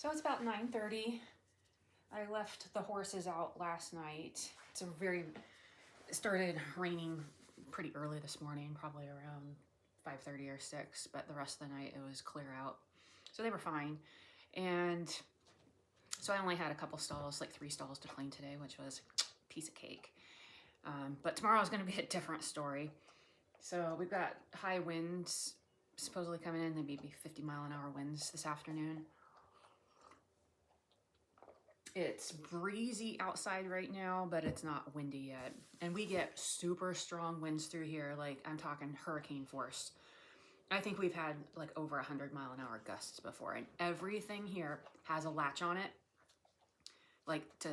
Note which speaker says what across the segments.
Speaker 1: So it's about 9:30. I left the horses out last night. It started raining pretty early this morning, probably around 5:30 or 6, but the rest of the night it was clear out. So they were fine. And so I only had a couple stalls, like 3 stalls to clean today, which was a piece of cake. But tomorrow is going to be a different story. So we've got high winds supposedly coming in, maybe 50-mile-an-hour winds this afternoon. It's breezy outside right now, but it's not windy yet. And we get super strong winds through here, like I'm talking hurricane force. I think we've had like over 100-mile-an-hour gusts before, and everything here has a latch on it, like to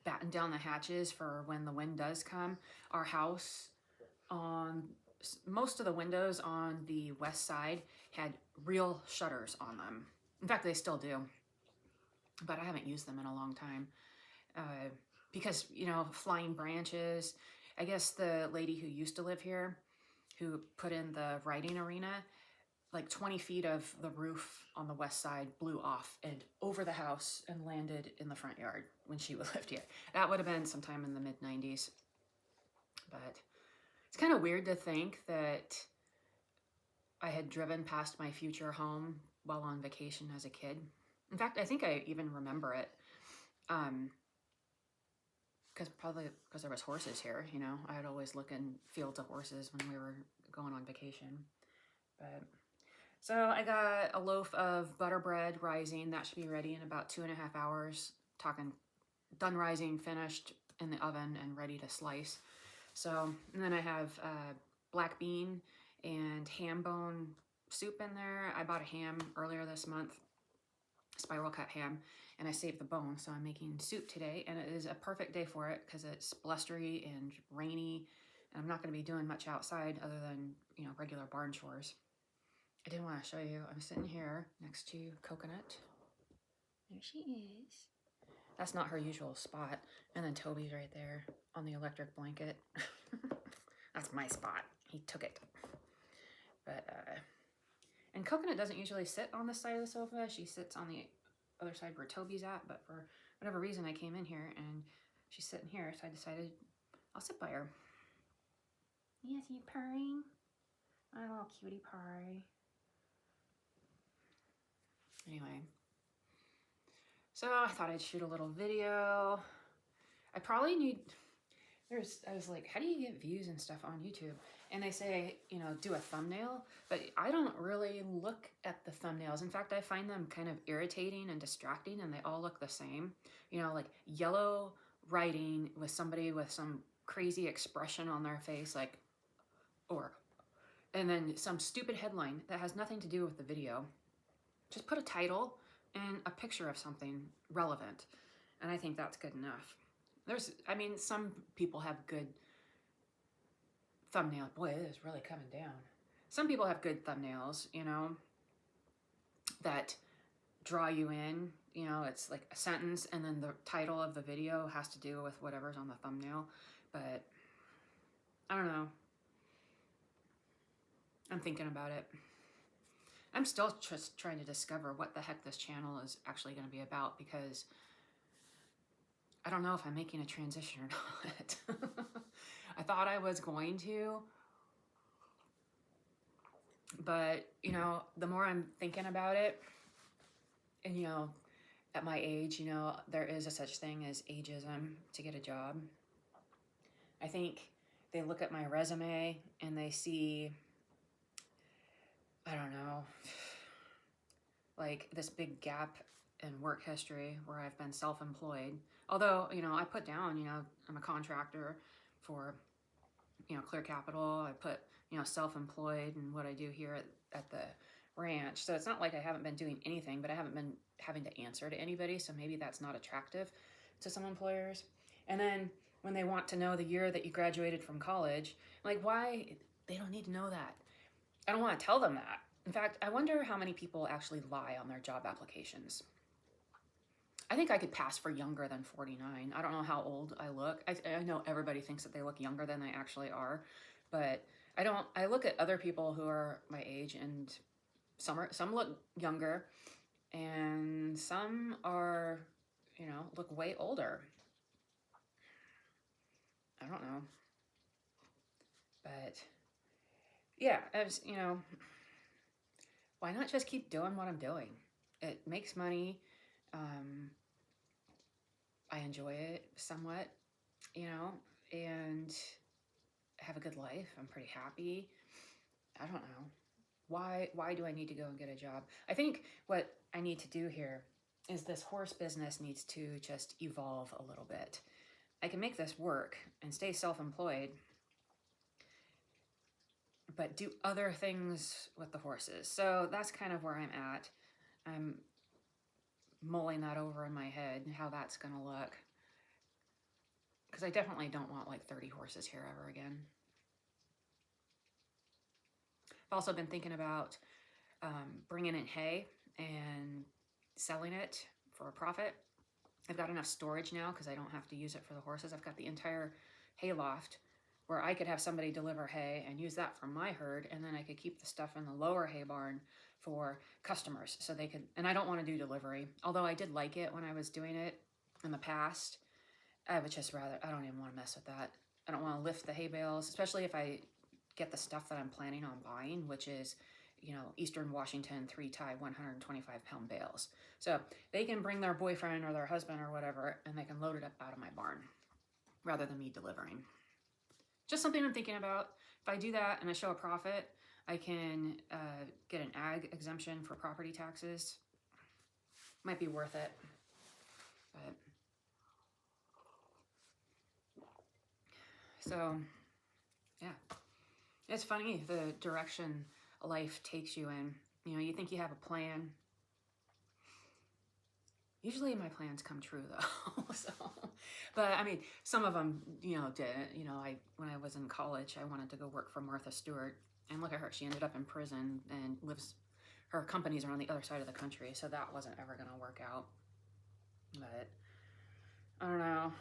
Speaker 1: batten down the hatches for when the wind does come. Our house, on most of the windows on the west side had real shutters on them. In fact, they still do, but I haven't used them in a long time because, you know, flying branches. I guess the lady who used to live here, who put in the riding arena, like 20 feet of the roof on the west side blew off and over the house and landed in the front yard when she lived here. That would have been sometime in the mid-90s. But it's kind of weird to think that I had driven past my future home while on vacation as a kid. In fact, I think I even remember it. Probably because there was horses here, you know. I'd always look in fields of horses when we were going on vacation. But so I got a loaf of butter bread rising. That should be ready in about 2.5 hours. Talking done rising, finished in the oven and ready to slice. So, and then I have black bean and ham bone soup in there. I bought a ham earlier this month, spiral cut ham, and I saved the bone, so I'm making soup today, and it is a perfect day for it because it's blustery and rainy, and I'm not going to be doing much outside other than, you know, regular barn chores. I did want to show you, I'm sitting here next to Coconut. There she is. That's not her usual spot. And then Toby's right there on the electric blanket. That's my spot. He took it. But, and Coconut doesn't usually sit on this side of the sofa. She sits on the other side where Toby's at. But for whatever reason, I came in here and she's sitting here. So I decided I'll sit by her. Yes, you purring? My little cutie pie. Anyway. So I thought I'd shoot a little video. I probably need, I was like, how do you get views and stuff on YouTube? And they say, you know, do a thumbnail, but I don't really look at the thumbnails. In fact, I find them kind of irritating and distracting, and they all look the same. You know, like yellow writing with somebody with some crazy expression on their face, like, and then some stupid headline that has nothing to do with the video. Just put a title and a picture of something relevant. And I think that's good enough. Some people have good thumbnails. Boy, it is really coming down. Some people have good thumbnails, you know, that draw you in. You know, it's like a sentence and then the title of the video has to do with whatever's on the thumbnail. But I don't know. I'm thinking about it. I'm still just trying to discover what the heck this channel is actually going to be about, because I don't know if I'm making a transition or not. I thought I was going to, but, you know, the more I'm thinking about it, and, you know, at my age, you know, there is a such thing as ageism to get a job. I think they look at my resume and they see, I don't know, like this big gap in work history where I've been self-employed. Although, you know, I put down, you know, I'm a contractor for, you know, Clear Capital. I put, you know, self-employed and what I do here at the ranch. So it's not like I haven't been doing anything, but I haven't been having to answer to anybody. So maybe that's not attractive to some employers. And then when they want to know the year that you graduated from college, like, why? They don't need to know that. I don't want to tell them that. In fact, I wonder how many people actually lie on their job applications. I think I could pass for younger than 49. I don't know how old I look. I know everybody thinks that they look younger than they actually are, but I look at other people who are my age, and some look younger, and and some are, you know, look way older. I don't know. But yeah, as you know, why not just keep doing what I'm doing? It makes money. I enjoy it somewhat, you know, and have a good life. I'm pretty happy. I don't know. Why do I need to go and get a job? I think what I need to do here is this horse business needs to just evolve a little bit. I can make this work and stay self-employed, but do other things with the horses. So that's kind of where I'm at. I'm mulling that over in my head, how that's going to look. Because I definitely don't want like 30 horses here ever again. I've also been thinking about bringing in hay and selling it for a profit. I've got enough storage now because I don't have to use it for the horses. I've got the entire hay loft where I could have somebody deliver hay and use that for my herd, and then I could keep the stuff in the lower hay barn for customers so they could, and I don't want to do delivery, although I did like it when I was doing it in the past. I would just rather, I don't even want to mess with that. I don't want to lift the hay bales, especially if I get the stuff that I'm planning on buying, which is, you know, Eastern Washington 3-tie 125-pound bales. So they can bring their boyfriend or their husband or whatever, and they can load it up out of my barn rather than me delivering. Just something I'm thinking about. If I do that and I show a profit, I can get an ag exemption for property taxes. Might be worth it. But so, yeah. It's funny the direction life takes you in. You know, you think you have a plan. Usually my plans come true though. So, but I mean, some of them, you know, didn't. You know, when I was in college, I wanted to go work for Martha Stewart, and look at her. She ended up in prison and lives. Her companies are on the other side of the country, so that wasn't ever going to work out. But I don't know.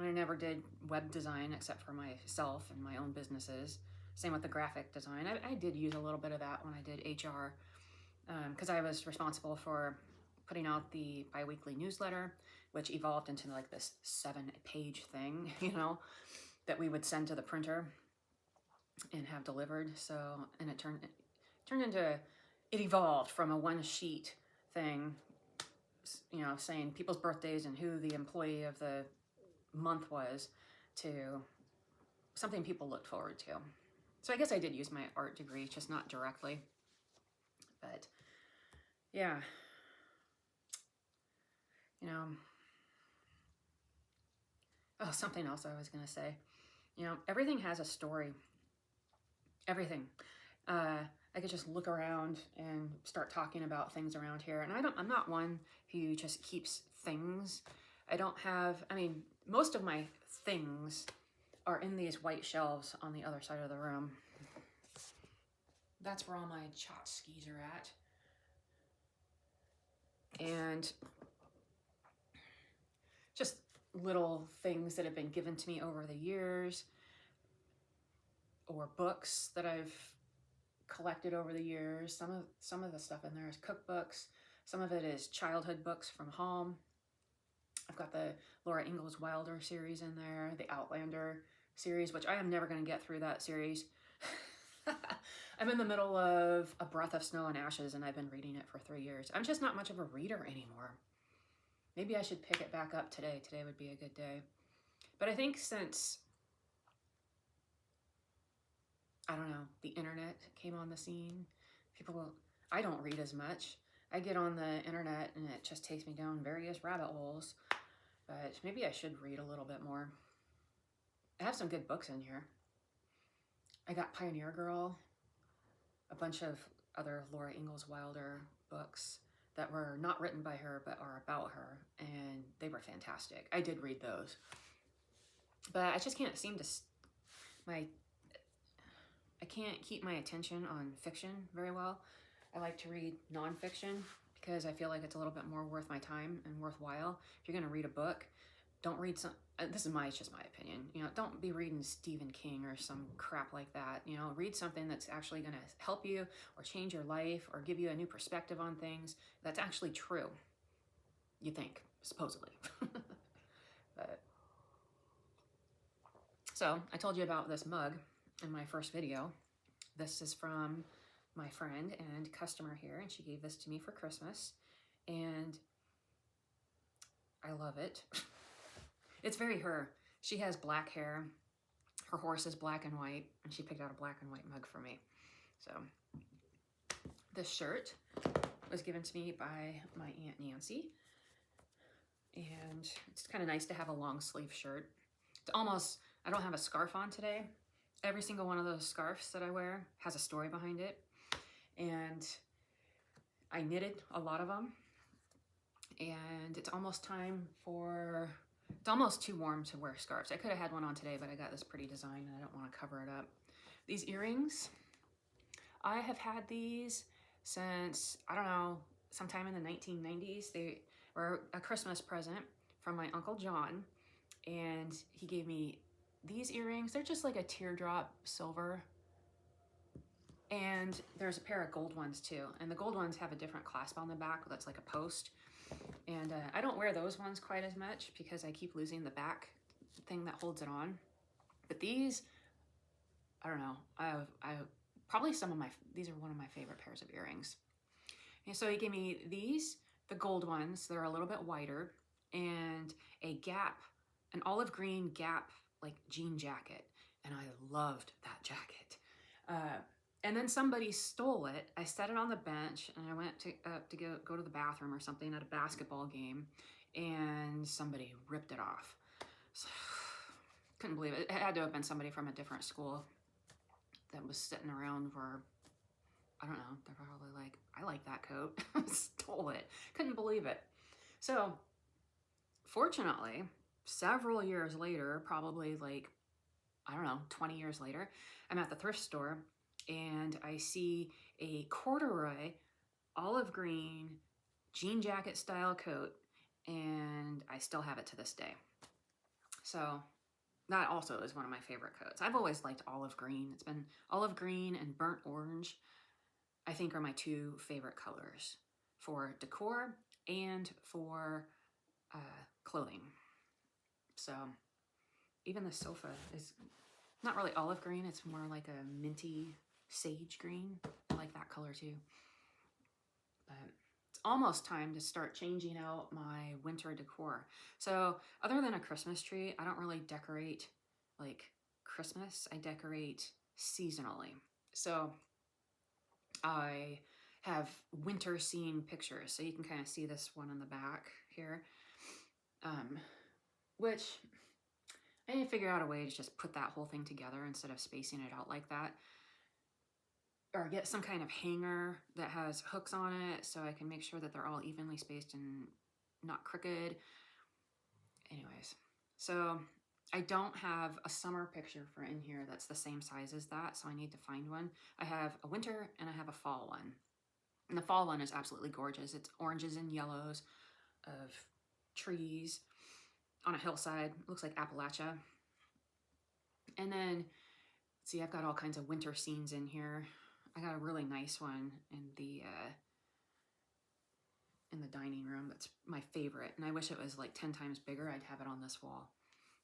Speaker 1: I never did web design except for myself and my own businesses. Same with the graphic design. I did use a little bit of that when I did HR because I was responsible for putting out the bi-weekly newsletter, which evolved into like this 7-page thing, you know, that we would send to the printer and have delivered. So, and it evolved from a 1-sheet thing, you know, saying people's birthdays and who the employee of the month was, to something people looked forward to. So I guess I did use my art degree, just not directly. But yeah, you know, oh, something else I was going to say, you know, everything has a story. Everything. I could just look around and start talking about things around here. And I'm not one who just keeps things. I mean, most of my things are in these white shelves on the other side of the room. That's where all my tchotchkes are at. And just little things that have been given to me over the years, or books that I've collected over the years. Some of the stuff in there is cookbooks. Some of it is childhood books from home. I've got the Laura Ingalls Wilder series in there, the Outlander series, which I am never going to get through that series. I'm in the middle of A Breath of Snow and Ashes, and I've been reading it for 3 years. I'm just not much of a reader anymore. Maybe I should pick it back up today. Today would be a good day. But I think since, I don't know, the internet came on the scene, I don't read as much. I get on the internet and it just takes me down various rabbit holes. But maybe I should read a little bit more. I have some good books in here. I got Pioneer Girl, a bunch of other Laura Ingalls Wilder books that were not written by her but are about her, and they were fantastic. I did read those. But I just can't seem to, I can't keep my attention on fiction very well. I like to read nonfiction because I feel like it's a little bit more worth my time and worthwhile. If you're going to read a book, don't read this is just my opinion, you know, don't be reading Stephen King or some crap like that. You know, read something that's actually going to help you or change your life or give you a new perspective on things that's actually true. You think, supposedly. But, so I told you about this mug in my first video. This is from my friend and customer here, and she gave this to me for Christmas, and I love it. It's very her. She has black hair. Her horse is black and white, and she picked out a black and white mug for me. So this shirt was given to me by my Aunt Nancy, and it's kind of nice to have a long sleeve shirt. It's almost, I don't have a scarf on today. Every single one of those scarves that I wear has a story behind it, and I knitted a lot of them, and it's almost time for, it's almost too warm to wear scarves. I could have had one on today, but I got this pretty design and I don't want to cover it up. These earrings, I have had these since, I don't know, sometime in the 1990s. They were a Christmas present from my Uncle John, and he gave me these earrings. They're just like a teardrop silver, and there's a pair of gold ones too, and the gold ones have a different clasp on the back that's like a post, and I don't wear those ones quite as much because I keep losing the back thing that holds it on. But these, I don't know, I probably these are one of my favorite pairs of earrings. And so he gave me these, the gold ones, they're a little bit wider, and a Gap, an olive green Gap like jean jacket, and I loved that jacket. And then somebody stole it. I set it on the bench, and I went to go to the bathroom or something at a basketball game, and somebody ripped it off. So, couldn't believe it. It had to have been somebody from a different school that was sitting around for, I don't know, they're probably like, I like that coat. Stole it. Couldn't believe it. So, fortunately, several years later, probably like, I don't know, 20 years later, I'm at the thrift store, and I see a corduroy olive green jean jacket style coat, and I still have it to this day. So that also is one of my favorite coats. I've always liked olive green. It's been olive green and burnt orange, I think, are my two favorite colors for decor and for clothing. So even the sofa is not really olive green. It's more like a minty sage green. I like that color too. But it's almost time to start changing out my winter decor. So other than a Christmas tree, I don't really decorate like Christmas. I decorate seasonally. So I have winter scene pictures. So you can kind of see this one in the back here, which I need to figure out a way to just put that whole thing together instead of spacing it out like that. Or get some kind of hanger that has hooks on it so I can make sure that they're all evenly spaced and not crooked. Anyways, so I don't have a summer picture for in here that's the same size as that, so I need to find one. I have a winter and I have a fall one. And the fall one is absolutely gorgeous. It's oranges and yellows of trees on a hillside. It looks like Appalachia. And then, see, I've got all kinds of winter scenes in here. I got a really nice one in the dining room. That's my favorite, and I wish it was like 10 times bigger. I'd have it on this wall.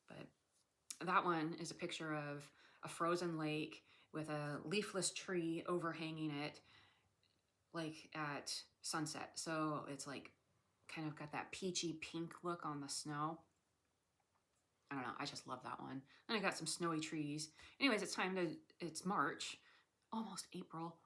Speaker 1: But that one is a picture of a frozen lake with a leafless tree overhanging it, like at sunset. So it's like kind of got that peachy pink look on the snow. I don't know, I just love that one. Then I got some snowy trees. Anyways, it's March, almost April,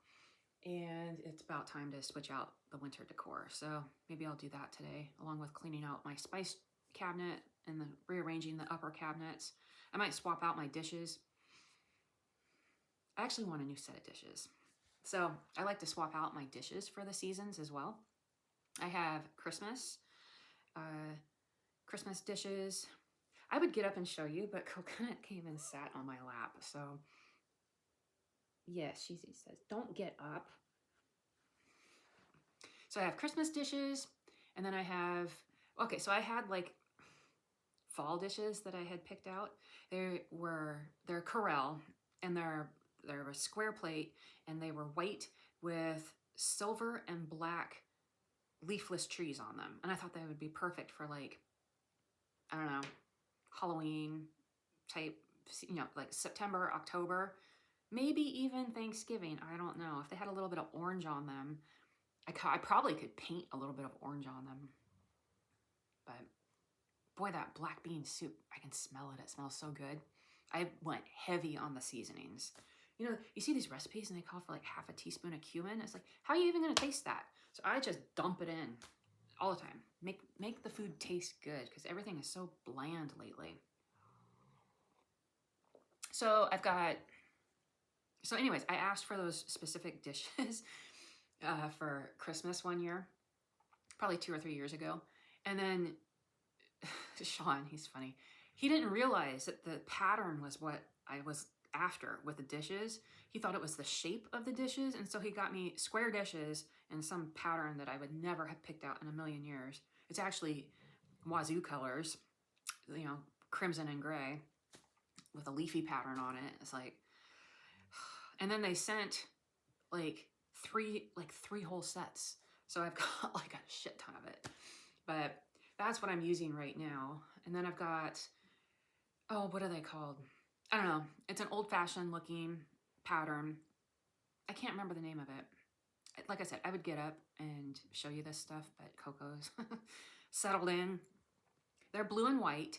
Speaker 1: and it's about time to switch out the winter decor. So maybe I'll do that today, along with cleaning out my spice cabinet and rearranging the upper cabinets. I might swap out my dishes. I actually want a new set of dishes. So I like to swap out my dishes for the seasons as well. I have Christmas dishes. I would get up and show you, but Coconut came and sat on my lap. So yes, she says, don't get up. So I have Christmas dishes, and then I have, okay, so I had like fall dishes that I had picked out. They're Corelle, and they're a square plate, and they were white with silver and black leafless trees on them. And I thought they would be perfect for like, I don't know, Halloween type, you know, like September, October, maybe even Thanksgiving. I don't know. If they had a little bit of orange on them, I probably could paint a little bit of orange on them. But boy, that black bean soup, I can smell it. It smells so good. I went heavy on the seasonings. You know, you see these recipes and they call for like half a teaspoon of cumin. It's like, how are you even going to taste that? So I just dump it in all the time. Make the food taste good because everything is so bland lately. So anyways, I asked for those specific dishes for Christmas one year, probably 2 or 3 years ago. And then Sean, he's funny. He didn't realize that the pattern was what I was after with the dishes. He thought it was the shape of the dishes. And so he got me square dishes in some pattern that I would never have picked out in a million years. It's actually wazoo colors, you know, crimson and gray with a leafy pattern on it. It's like, and then they sent like three whole sets. So I've got like a shit ton of it, but that's what I'm using right now. And then I've got, oh, what are they called? I don't know. It's an old-fashioned looking pattern. I can't remember the name of it. Like I said, I would get up and show you this stuff, but Coco's settled in. They're blue and white.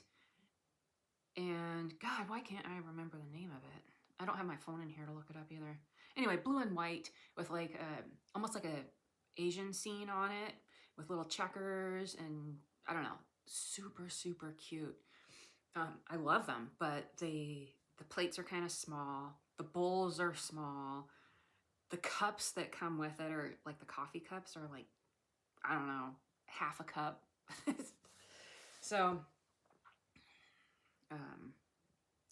Speaker 1: And God, why can't I remember the name of it? I don't have my phone in here to look it up either. Anyway, blue and white with like almost like a Asian scene on it with little checkers and I don't know, super, super cute. I love them, but the plates are kind of small. The bowls are small. The cups that come with it are like the coffee cups are like, I don't know, half a cup. So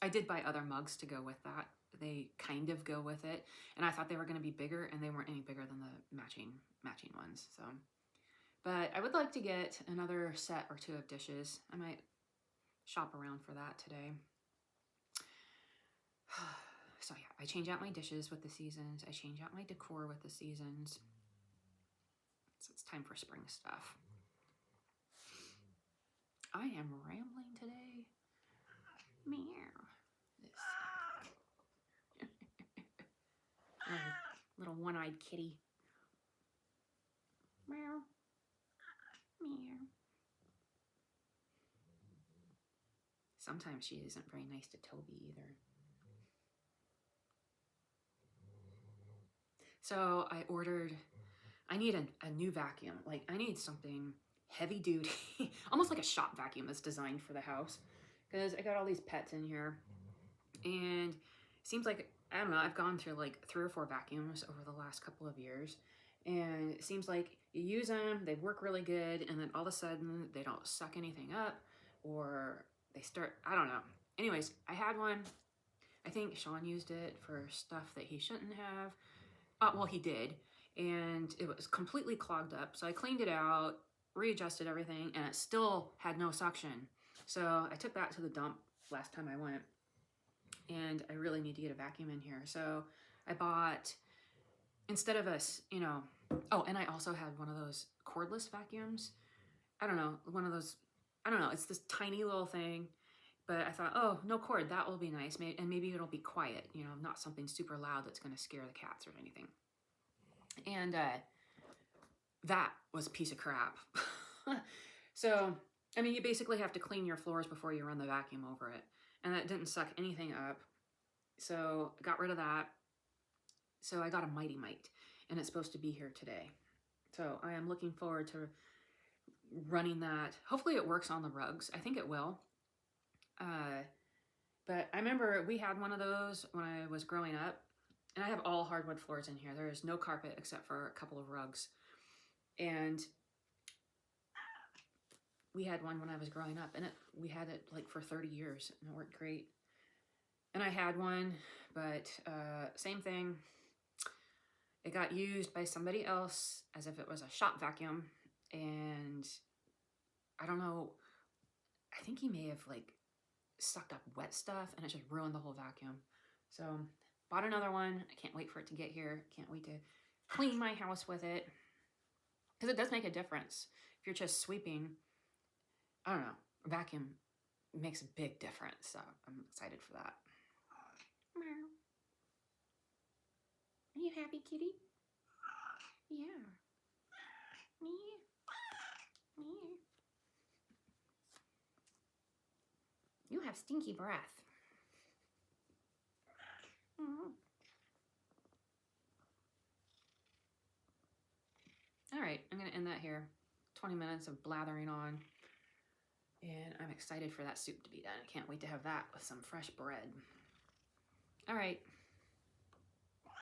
Speaker 1: I did buy other mugs to go with that. They kind of go with it. And I thought they were going to be bigger and they weren't any bigger than the matching ones. So, but I would like to get another set or two of dishes. I might shop around for that today. So yeah, I change out my dishes with the seasons. I change out my decor with the seasons. So it's time for spring stuff. I am rambling today. Meow. Little one-eyed kitty. Meow. Meow. Sometimes she isn't very nice to Toby either. So I need a new vacuum. Like I need something heavy duty, almost like a shop vacuum that's designed for the house. Because I got all these pets in here. And it seems like, I don't know, I've gone through like 3 or 4 vacuums over the last couple of years. And it seems like you use them, they work really good, and then all of a sudden they don't suck anything up or they start, I don't know. Anyways, I had one. I think Sean used it for stuff that he shouldn't have. Well, he did. And it was completely clogged up. So I cleaned it out, readjusted everything, and it still had no suction. So I took that to the dump last time I went. And I really need to get a vacuum in here. So I bought, instead of you know, oh, and I also had one of those cordless vacuums. I don't know, one of those, I don't know, it's this tiny little thing. But I thought, oh, no cord, that will be nice. And maybe it'll be quiet, you know, not something super loud that's going to scare the cats or anything. And that was a piece of crap. So, I mean, you basically have to clean your floors before you run the vacuum over it. And that didn't suck anything up. So I got rid of that. So I got a Mighty Mite, and it's supposed to be here today. So I am looking forward to running that. Hopefully it works on the rugs. I think it will. But I remember we had one of those when I was growing up, and I have all hardwood floors in here. There is no carpet except for a couple of rugs. And we had one when I was growing up, and we had it like for 30 years, and it worked great. And I had one, but same thing. It got used by somebody else as if it was a shop vacuum, and I don't know, I think he may have like sucked up wet stuff, and it just ruined the whole vacuum. So bought another one. I can't wait for it to get here. Can't wait to clean my house with it. because it does make a difference. If you're just sweeping, I don't know, a vacuum makes a big difference. So I'm excited for that. Meow. Are you happy, kitty? Yeah. Meow. Meow. You have stinky breath. Mm. All right, I'm going to end that here. 20 minutes of blathering on. And I'm excited for that soup to be done. I can't wait to have that with some fresh bread. All right.